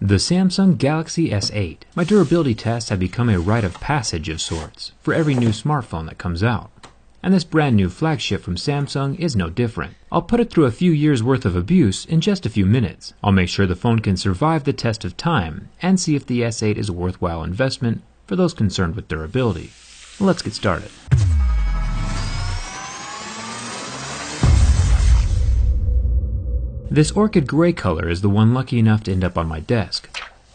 The Samsung Galaxy S8. My durability tests have become a rite of passage of sorts for every new smartphone that comes out. And this brand new flagship from Samsung is no different. I'll put it through a few years worth of abuse in just a few minutes. I'll make sure the phone can survive the test of time and see if the S8 is a worthwhile investment for those concerned with durability. Let's get started. This orchid gray color is the one lucky enough to end up on my desk.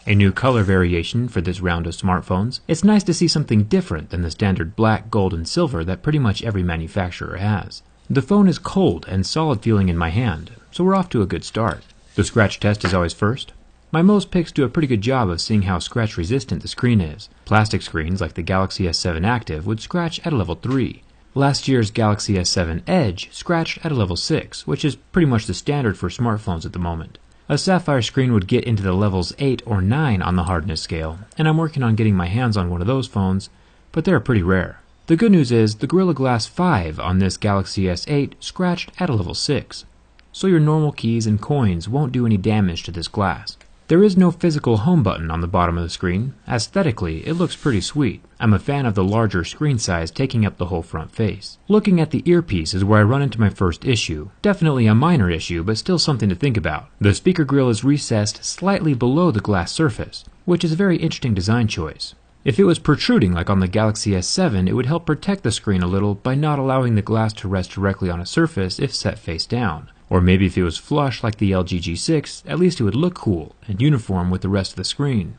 A new color variation for this round of smartphones. It's nice to see something different than the standard black, gold, and silver that pretty much every manufacturer has. The phone is cold and solid feeling in my hand, so we're off to a good start. The scratch test is always first. My Moz picks do a pretty good job of seeing how scratch resistant the screen is. Plastic screens like the Galaxy S7 Active would scratch at a level 3. Last year's Galaxy S7 Edge scratched at a level 6, which is pretty much the standard for smartphones at the moment. A sapphire screen would get into the levels 8 or 9 on the hardness scale, and I'm working on getting my hands on one of those phones, but they're pretty rare. The good news is the Gorilla Glass 5 on this Galaxy S8 scratched at a level 6, so your normal keys and coins won't do any damage to this glass. There is no physical home button on the bottom of the screen. Aesthetically, it looks pretty sweet. I'm a fan of the larger screen size taking up the whole front face. Looking at the earpiece is where I run into my first issue. Definitely a minor issue, but still something to think about. The speaker grill is recessed slightly below the glass surface, which is a very interesting design choice. If it was protruding like on the Galaxy S7, it would help protect the screen a little by not allowing the glass to rest directly on a surface if set face down. Or maybe if it was flush like the LG G6, at least it would look cool and uniform with the rest of the screen.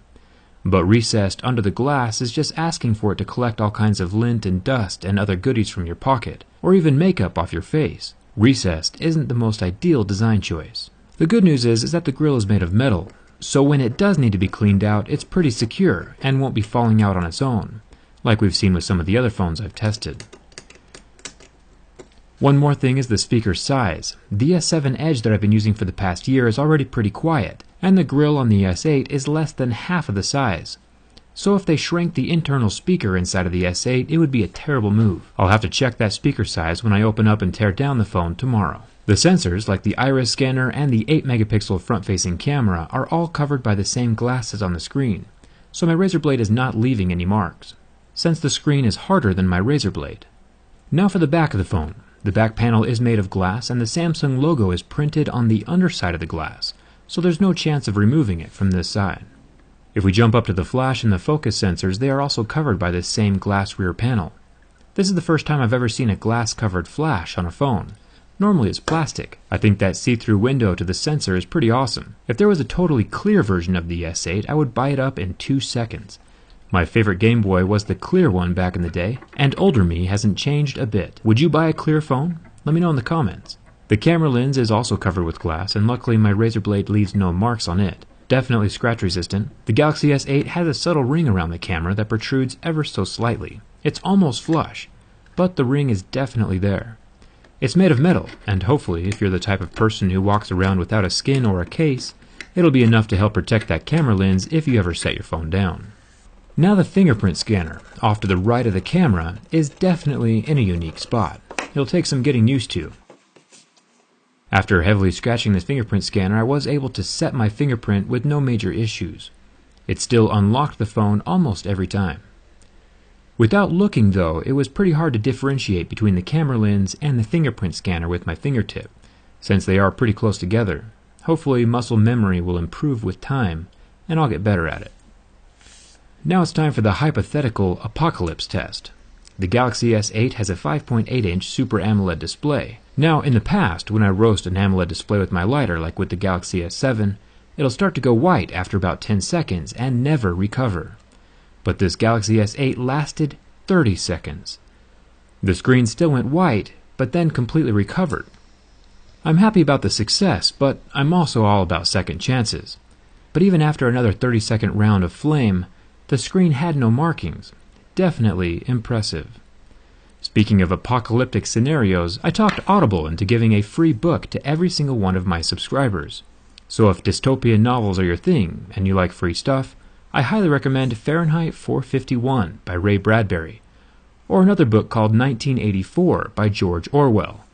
But recessed under the glass is just asking for it to collect all kinds of lint and dust and other goodies from your pocket, or even makeup off your face. Recessed isn't the most ideal design choice. The good news is that the grill is made of metal, so when it does need to be cleaned out, it's pretty secure and won't be falling out on its own, like we've seen with some of the other phones I've tested. One more thing is the speaker size. The S7 Edge that I've been using for the past year is already pretty quiet, and the grill on the S8 is less than half of the size. So if they shrank the internal speaker inside of the S8, it would be a terrible move. I'll have to check that speaker size when I open up and tear down the phone tomorrow. The sensors, like the iris scanner and the 8-megapixel front-facing camera, are all covered by the same glass as on the screen, so my razor blade is not leaving any marks, since the screen is harder than my razor blade. Now for the back of the phone. The back panel is made of glass and the Samsung logo is printed on the underside of the glass, so there's no chance of removing it from this side. If we jump up to the flash and the focus sensors, they are also covered by this same glass rear panel. This is the first time I've ever seen a glass-covered flash on a phone. Normally it's plastic. I think that see-through window to the sensor is pretty awesome. If there was a totally clear version of the S8, I would buy it up in 2 seconds. My favorite Game Boy was the clear one back in the day, and older me hasn't changed a bit. Would you buy a clear phone? Let me know in the comments. The camera lens is also covered with glass, and luckily my razor blade leaves no marks on it. Definitely scratch resistant. The Galaxy S8 has a subtle ring around the camera that protrudes ever so slightly. It's almost flush, but the ring is definitely there. It's made of metal, and hopefully, if you're the type of person who walks around without a skin or a case, it'll be enough to help protect that camera lens if you ever set your phone down. Now the fingerprint scanner, off to the right of the camera, is definitely in a unique spot. It'll take some getting used to. After heavily scratching the fingerprint scanner, I was able to set my fingerprint with no major issues. It still unlocked the phone almost every time. Without looking though, it was pretty hard to differentiate between the camera lens and the fingerprint scanner with my fingertip, since they are pretty close together. Hopefully muscle memory will improve with time, and I'll get better at it. Now it's time for the hypothetical apocalypse test. The Galaxy S8 has a 5.8-inch Super AMOLED display. Now, in the past, when I roast an AMOLED display with my lighter, like with the Galaxy S7, it'll start to go white after about 10 seconds and never recover. But this Galaxy S8 lasted 30 seconds. The screen still went white, but then completely recovered. I'm happy about the success, but I'm also all about second chances. But even after another 30-second round of flame, the screen had no markings. Definitely impressive. Speaking of apocalyptic scenarios, I talked Audible into giving a free book to every single one of my subscribers. So if dystopian novels are your thing, and you like free stuff, I highly recommend Fahrenheit 451 by Ray Bradbury, or another book called 1984 by George Orwell.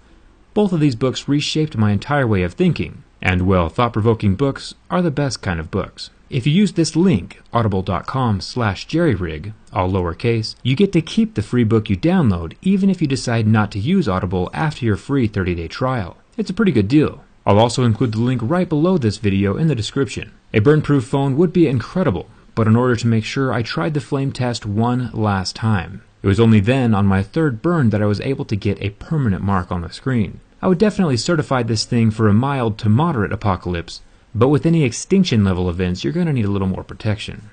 Both of these books reshaped my entire way of thinking, and well, thought-provoking books are the best kind of books. If you use this link, audible.com/jerryrig, all lowercase, you get to keep the free book you download even if you decide not to use Audible after your free 30-day trial. It's a pretty good deal. I'll also include the link right below this video in the description. A burn-proof phone would be incredible, but in order to make sure, I tried the flame test one last time. It was only then, on my third burn, that I was able to get a permanent mark on the screen. I would definitely certify this thing for a mild to moderate apocalypse, but with any extinction level events, you're going to need a little more protection.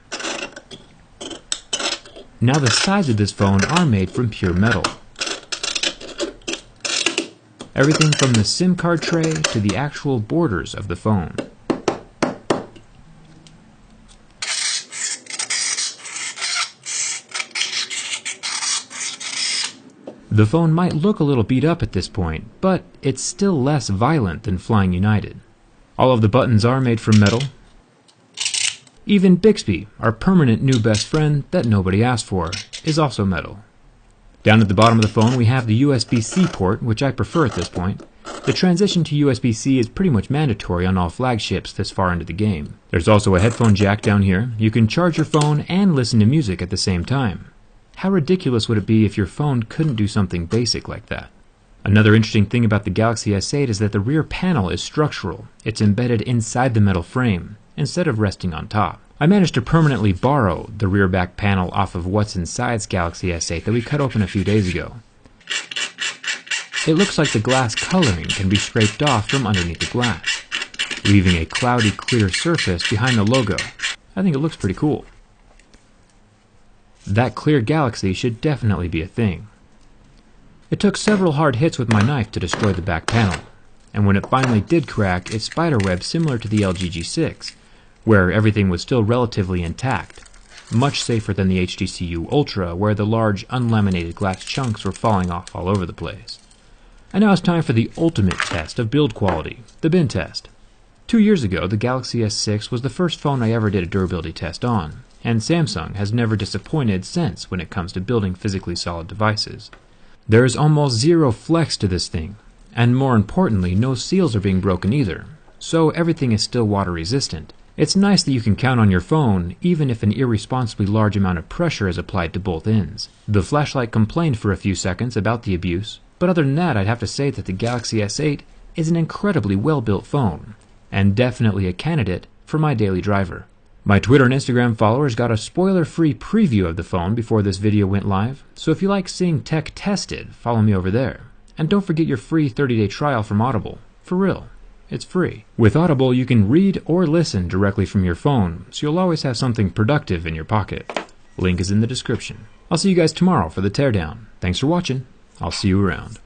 Now the sides of this phone are made from pure metal. Everything from the SIM card tray to the actual borders of the phone. The phone might look a little beat up at this point, but it's still less violent than Flying United. All of the buttons are made from metal. Even Bixby, our permanent new best friend that nobody asked for, is also metal. Down at the bottom of the phone we have the USB-C port, which I prefer at this point. The transition to USB-C is pretty much mandatory on all flagships this far into the game. There's also a headphone jack down here. You can charge your phone and listen to music at the same time. How ridiculous would it be if your phone couldn't do something basic like that? Another interesting thing about the Galaxy S8 is that the rear panel is structural. It's embedded inside the metal frame, instead of resting on top. I managed to permanently borrow the rear back panel off of What's Inside's Galaxy S8 that we cut open a few days ago. It looks like the glass coloring can be scraped off from underneath the glass, leaving a cloudy clear surface behind the logo. I think it looks pretty cool. That clear Galaxy should definitely be a thing. It took several hard hits with my knife to destroy the back panel, and when it finally did crack, it's spiderweb similar to the LG G6, where everything was still relatively intact, much safer than the HTC Ultra, where the large unlaminated glass chunks were falling off all over the place. And now it's time for the ultimate test of build quality, the bin test. 2 years ago, the Galaxy S6 was the first phone I ever did a durability test on, and Samsung has never disappointed since when it comes to building physically solid devices. There is almost zero flex to this thing, and more importantly, no seals are being broken either, so everything is still water resistant. It's nice that you can count on your phone, even if an irresponsibly large amount of pressure is applied to both ends. The flashlight complained for a few seconds about the abuse, but other than that, I'd have to say that the Galaxy S8 is an incredibly well-built phone, and definitely a candidate for my daily driver. My Twitter and Instagram followers got a spoiler-free preview of the phone before this video went live, so if you like seeing tech tested, follow me over there. And don't forget your free 30-day trial from Audible. For real, it's free. With Audible, you can read or listen directly from your phone, so you'll always have something productive in your pocket. Link is in the description. I'll see you guys tomorrow for the teardown. Thanks for watching. I'll see you around.